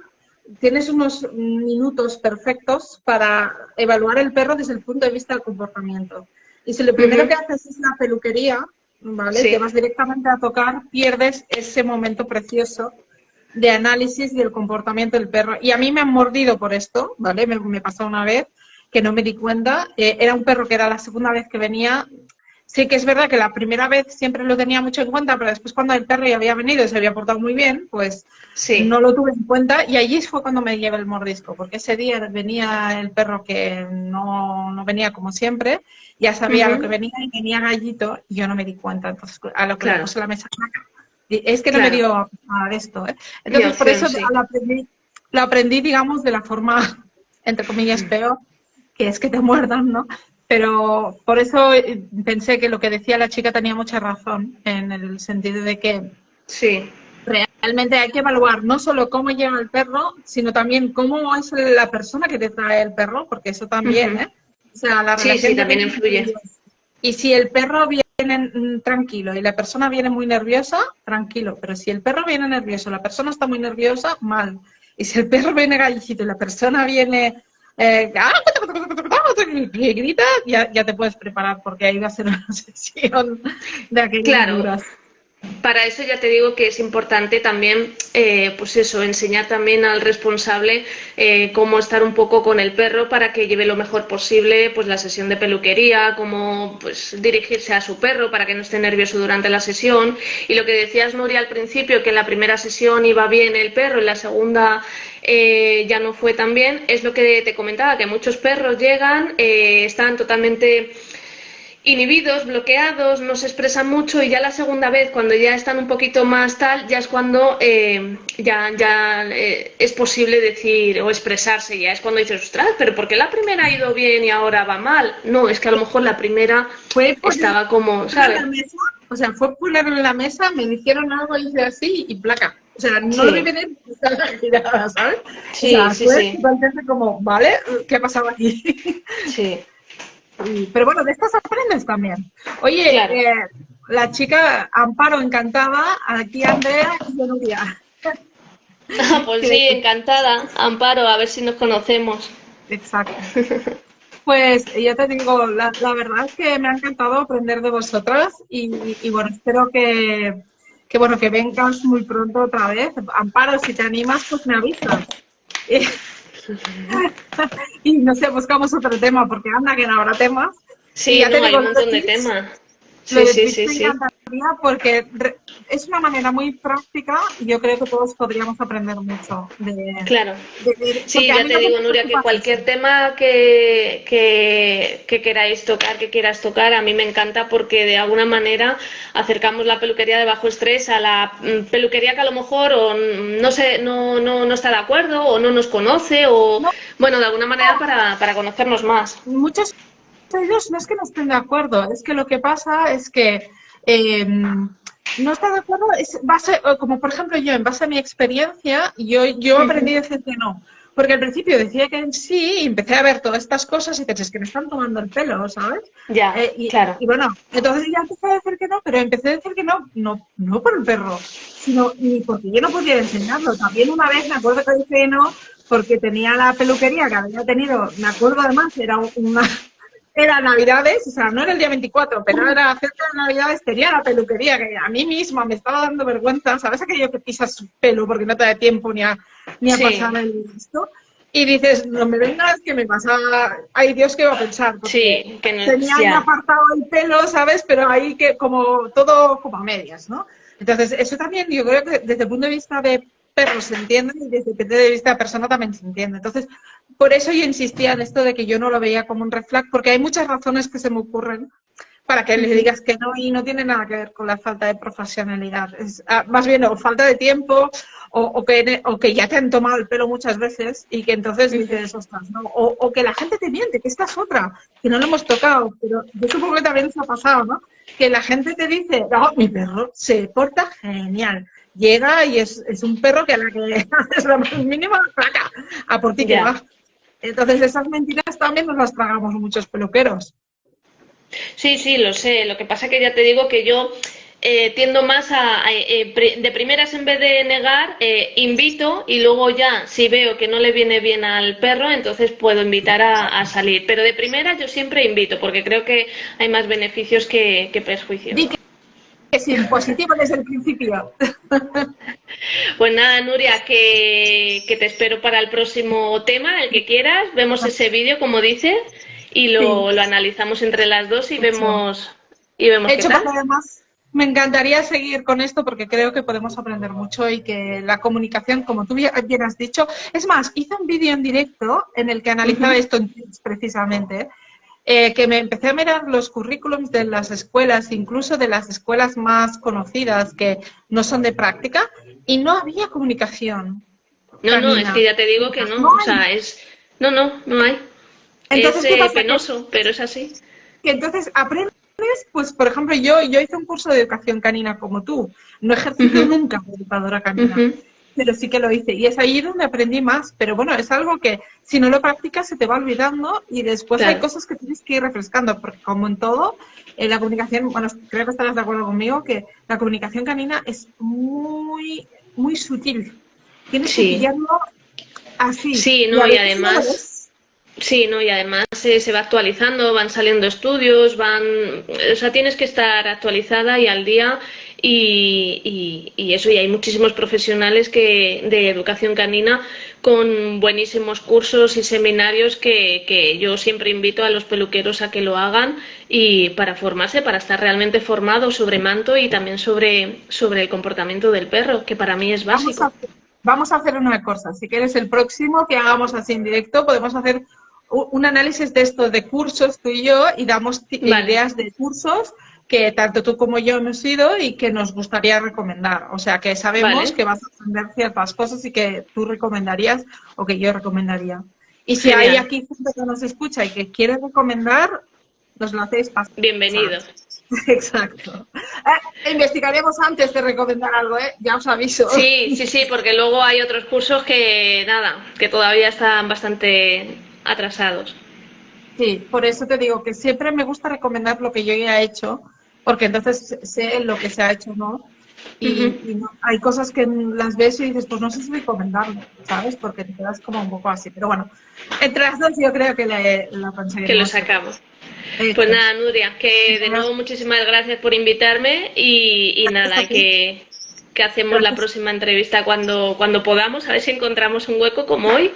tienes unos minutos perfectos para evaluar el perro desde el punto de vista del comportamiento. Y si lo primero que haces es la peluquería, ¿vale? Sí. Te vas directamente a tocar, pierdes ese momento precioso de análisis del comportamiento del perro. Y a mí me han mordido por esto, ¿vale? Me pasó una vez que no me di cuenta. Era un perro que era la segunda vez que venía. sí que es verdad que la primera vez siempre lo tenía mucho en cuenta, pero después cuando el perro ya había venido y se había portado muy bien, pues Sí. no lo tuve en cuenta y allí fue cuando me llevé el mordisco, porque ese día venía el perro que no venía como siempre, ya sabía lo que Ujú. venía y venía Gallito y yo no me di cuenta, entonces a lo que le Claro, puse la mesa, es que no me claro. dio nada de esto, ¿eh? Ni Entonces por opción, eso sí. lo aprendí, digamos, de la forma, entre comillas, peor, que es que te muerdan, ¿no? Pero por eso pensé que lo que decía la chica tenía mucha razón, en el sentido de que Sí, realmente hay que evaluar no solo cómo llega el perro, sino también cómo es la persona que te trae el perro, porque eso también, ujú. ¿eh? O sea, la Sí, sí, relación que también tenemos entre influye. ellos. Y si el perro viene tranquilo y la persona viene muy nerviosa, tranquilo. Pero si el perro viene nervioso, la persona está muy nerviosa, mal. Y si el perro viene gallicito y la persona viene y grita, ya te puedes preparar porque ahí va a ser una sesión de aquellas Claro, duras. para eso ya te digo que es importante también, pues eso, enseñar también al responsable cómo estar un poco con el perro para que lleve lo mejor posible pues la sesión de peluquería, cómo pues dirigirse a su perro para que no esté nervioso durante la sesión. Y lo que decías, Nuria, al principio, que en la primera sesión iba bien el perro, en la segunda ya no fue tan bien, es lo que te comentaba, que muchos perros llegan, están totalmente inhibidos, bloqueados, no se expresan mucho y ya la segunda vez, cuando ya están un poquito más tal, ya es cuando es posible decir o expresarse, ya es cuando dices, ostras, pero ¿por qué la primera ha ido bien y ahora va mal? No, es que a lo mejor la primera Fue ponerlo estaba como, en la ¿sabes? mesa, o sea, fue ponerlo en la mesa, me dijeron algo, hice así y placa. O sea, no lo vi Sí, venir, estaba girada, ¿sabes? O sí, sea, sí, fue sí, totalmente como, ¿vale? ¿Qué ha pasado aquí? sí, Pero bueno, de estas aprendes también. Oye, claro. la chica Amparo encantada, aquí Andrea y yo Nuria. Pues Que, sí, encantada, Amparo, a ver si nos conocemos. exacto. Pues ya te digo, la verdad es que me ha encantado aprender de vosotras y bueno, espero que, bueno, que vengas muy pronto otra vez. Amparo, si te animas, pues me avisas. Y no sé, buscamos otro tema, porque anda que no habrá temas. Y Sí, ya te no, hay digo, un montón de temas. Lo Sí, de sí, Twitch sí, me sí. encantaría porque es una manera muy práctica y yo creo que todos podríamos aprender mucho Claro. porque Sí, a ya mí te lo que digo, me Nuria, que preocupa es eso. cualquier tema que queráis tocar, que quieras tocar, a mí me encanta porque de alguna manera acercamos la peluquería de bajo estrés a la peluquería que a lo mejor o no sé, no está de acuerdo o no nos conoce o, No, bueno, de alguna manera para conocernos más. muchos de ellos no es que no estén de acuerdo, es que lo que pasa es que no está de acuerdo, es base, como por ejemplo yo, en base a mi experiencia, yo aprendí a Ujú. decir que no. Porque al principio decía que sí y empecé a ver todas estas cosas y pensé, es que me están tomando el pelo, ¿sabes? Ya, claro. Y bueno, entonces ya empecé a decir que no, pero empecé a decir que no, no por el perro, sino ni porque yo no podía enseñarlo. También una vez me acuerdo que dije que no porque tenía la peluquería que había tenido, me acuerdo además, era Navidades, o sea, no era el día 24, pero era cerca de Navidades, tenía la peluquería que a mí misma me estaba dando vergüenza, ¿sabes aquello que pisas su pelo porque no te da tiempo ni a Sí, pasar el esto? Y dices, no me vengas que me pasa, ay Dios, ¿qué va a pensar? Porque sí, que no, tenía ahí ya. apartado el pelo, ¿sabes? Pero ahí que como todo como a medias, ¿no? Entonces, eso también yo creo que desde el punto de vista de perro se entiende y desde el punto de vista de persona también se entiende. Entonces, por eso yo insistía en esto de que yo no lo veía como un red flag, porque hay muchas razones que se me ocurren para que le Ujú. digas que no y no tiene nada que ver con la falta de profesionalidad. Es, más bien o falta de tiempo o que ya te han tomado el pelo muchas veces y que entonces Ujú. dices, ostras, ¿no? O que la gente te miente, que esta es otra, que no lo hemos tocado, pero yo supongo que también os ha pasado, ¿no? Que la gente te dice, no, mi perro se porta genial. Llega y es un perro que a la que haces lo más mínimo, placa, a por ti que Ya. va. Entonces esas mentiras también nos las tragamos muchos peluqueros. Sí, sí, lo sé. Lo que pasa que ya te digo que yo tiendo más de primeras en vez de negar, invito y luego ya, si veo que no le viene bien al perro, entonces puedo invitar a salir. Pero de primera yo siempre invito porque creo que hay más beneficios que Di prejuicios. que sí, positivo desde el principio. Pues nada, Nuria, que te espero para el próximo tema, el que quieras. Vemos ese vídeo, como dices, y Sí, lo analizamos entre las dos y hecho. vemos y vemos De qué hecho, tal. porque además me encantaría seguir con esto porque creo que podemos aprender mucho y que la comunicación, como tú bien has dicho, es más, hice un vídeo en directo en el que analizaba esto en Teams precisamente, que me empecé a mirar los currículums de las escuelas, incluso de las escuelas más conocidas que no son de práctica, y no había comunicación No, no, es que canina. ya te digo que no, No o hay. sea, no hay. Es Entonces, ¿qué pasa? penoso, pero es así. Que entonces aprendes, pues por ejemplo, yo hice un curso de educación canina como tú, no he ejercido Ujú, nunca de educadora canina, ujú, pero sí que lo hice y es ahí donde aprendí más, pero bueno, es algo que si no lo practicas se te va olvidando y después hay claro. cosas que tienes que ir refrescando, porque como en todo, la comunicación, bueno, creo que estarás de acuerdo conmigo que la comunicación canina es muy, muy sutil, tienes que Sí, pillarlo así sí, y a no, y veces no lo además ves. sí, no, y además se va actualizando, van saliendo estudios, o sea, tienes que estar actualizada y al día y eso, y hay muchísimos profesionales de educación canina con buenísimos cursos y seminarios que yo siempre invito a los peluqueros a que lo hagan y para formarse, para estar realmente formados sobre manto y también sobre el comportamiento del perro, que para mí es Vamos básico. a, vamos a hacer una cosa. Si quieres el próximo que hagamos así en directo, podemos hacer un análisis de esto de cursos tú y yo y damos Vale, ideas de cursos que tanto tú como yo hemos ido y que nos gustaría recomendar. O sea, que sabemos vale, que vas a aprender ciertas cosas y que tú recomendarías o que yo recomendaría. Y si hay genial, aquí gente que nos escucha y que quiere recomendar, nos lo hacéis pasar. bienvenido. Exacto. Investigaremos antes de recomendar algo, ¿eh? Ya os aviso. Sí, sí, sí, porque luego hay otros cursos que nada, que todavía están bastante atrasados. Sí, por eso te digo que siempre me gusta recomendar lo que yo ya he hecho, porque entonces sé lo que se ha hecho, ¿no? Ujú. Y hay cosas que las ves y dices, pues no sé si recomendarlo, ¿sabes? Porque te quedas como un poco así. Pero bueno, entre las dos yo creo que la Que lo conseguiremos seguro. sacamos. Pues Eso. nada, Nuria, que de nuevo muchísimas gracias por invitarme y Gracias nada, a ti. que hacemos la Gracias. próxima entrevista cuando podamos, a ver si encontramos un hueco como hoy.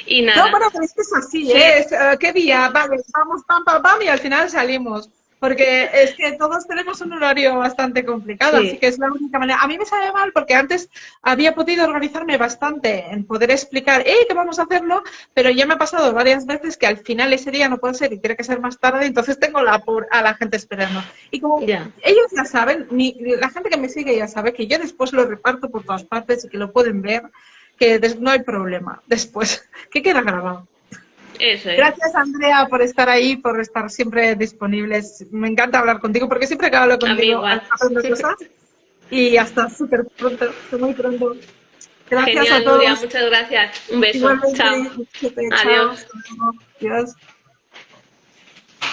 Y No, nada, bueno, pero es que es así, sí, ¿eh? ¿Qué día? Vale, vamos, pam, pam, pam, y al final salimos. Porque es que todos tenemos un horario bastante complicado, así sí, que es la única manera. A mí me sabe mal porque antes había podido organizarme bastante en poder explicar, que vamos a hacerlo, pero ya me ha pasado varias veces que al final ese día no puede ser y tiene que ser más tarde, entonces tengo a la gente esperando. Y como ya. ellos ya saben, la gente que me sigue ya sabe que yo después lo reparto por todas partes y que lo pueden ver, que no hay problema después, que queda grabado. Eso es. Gracias, Andrea, por estar ahí, por estar siempre disponibles. Me encanta hablar contigo porque siempre que hablo A mí contigo igual. aprendo cosas y hasta súper pronto, hasta muy pronto. Gracias a Genial, Nuria, todos. muchas gracias. Un beso. Igualmente, Chao. chao. Adiós. Hasta luego. Adiós.